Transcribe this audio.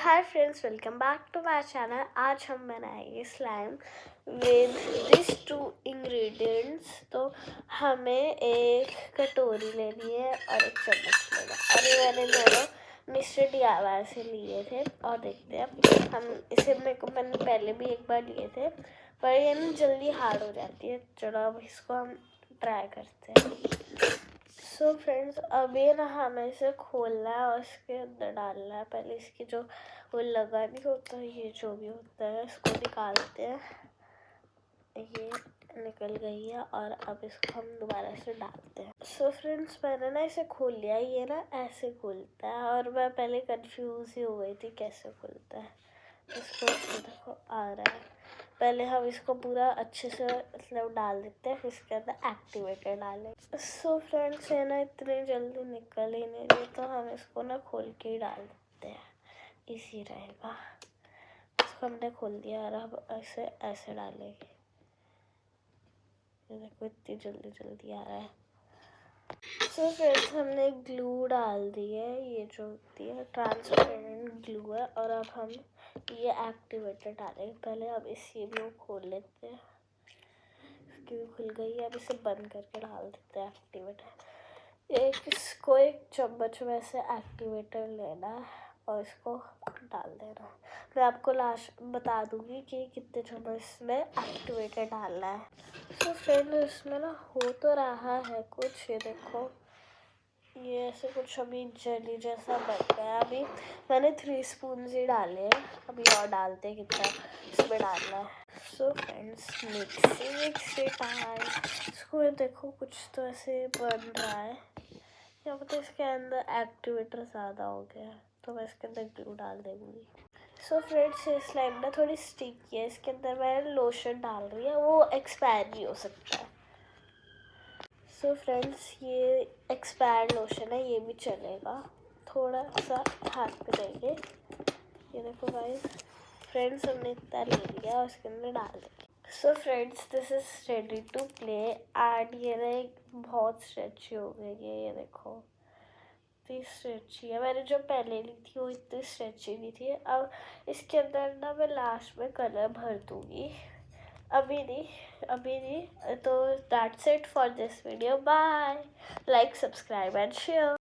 Hi friends, welcome back to my channel. आज हम बनाएंगे slime with this two ingredients. तो हमें एक कटोरी लेनी है और एक चम्मच लेना है, और ये मैंने दोनों मिस्टर DIY से लिए थे। और देखते हैं हम इसे, मैंने पहले भी एक बार लिए थे, पर ये ना जल्दी हार्ड हो जाती है। चलो अब इसको हम ट्राई करते हैं। सो फ्रेंड्स, अब ये ना हमें इसे खोलना है और इसके अंदर डालना है। पहले इसकी जो वो लगा नहीं होता, ये जो भी होता है, इसको निकालते हैं। ये निकल गई है और अब इसको हम दोबारा से डालते हैं। सो फ्रेंड्स, मैंने ना इसे खोल लिया। ये ना ऐसे खुलता है और मैं पहले कंफ्यूज ही हो गई थी कैसे खुलता है। इसको देखो आ रहा है। पहले हम इसको पूरा अच्छे से मतलब डाल देते हैं, फिर इसके अंदर एक्टिवेटर डालें। सो फ्रेंड्स, ये ना इतनी जल्दी निकल ही नहीं रही, तो हम इसको ना खोल के ही डाल देते हैं, इजी रहेगा। इसको हमने खोल दिया और अब ऐसे डालेंगे। ये देखो इतनी जल्दी आ रहा है। सो फ्रेंड्स, हमने ग्लू डाल दी है, ये जो होती है ट्रांसपेरेंट ग्लू है। और अब हम ये एक्टिवेटर डालेंगे। पहले अब इसी भी खोल लेते हैं। इसकी भी खुल गई है। अब इसे बंद करके डाल देते हैं एक्टिवेटर। इसको एक चम्मच में से एक्टिवेटर लेना है और इसको डाल देना है। मैं आपको लास्ट बता दूंगी कि कितने चम्मच में एक्टिवेटर डालना है। तो फ्रेंड, इसमें ना हो तो रहा है कुछ, ये देखो ये ऐसे कुछ अभी जेली जैसा बन गया। अभी मैंने 3 स्पून ही डाले हैं, अभी और डालते हैं कितना इसमें डालना है। So friends, mixie time. इसको देखो कुछ तो ऐसे बन रहा है, या पता इसके अंदर एक्टिवेटर ज़्यादा हो गया है, तो मैं इसके अंदर ग्लू डाल देंगी। सो फ्रेंड्स, ये स्लाइम ना थोड़ी स्टिकी है। इसके अंदर मैं लोशन डाल रही है, वो एक्सपायर भी हो सकता है। सो फ्रेंड्स, ये एक्सपायर्ड लोशन है, ये भी चलेगा। थोड़ा सा हाथ पे देंगे। ये देखो गाइस, फ्रेंड्स हमने इतना ले लिया और उसके अंदर डाल देंगे। So friends, this is ready to play. And ये ना एक बहुत स्ट्रेची हो गई है, ये देखो इतनी स्ट्रेची है। मैंने जो पहले ली थी वो इतनी स्ट्रेची नहीं थी। अब इसके अंदर ना मैं लास्ट में कलर भर दूँगी, अभी नहीं। तो that's it for this video. Bye, like, subscribe and share.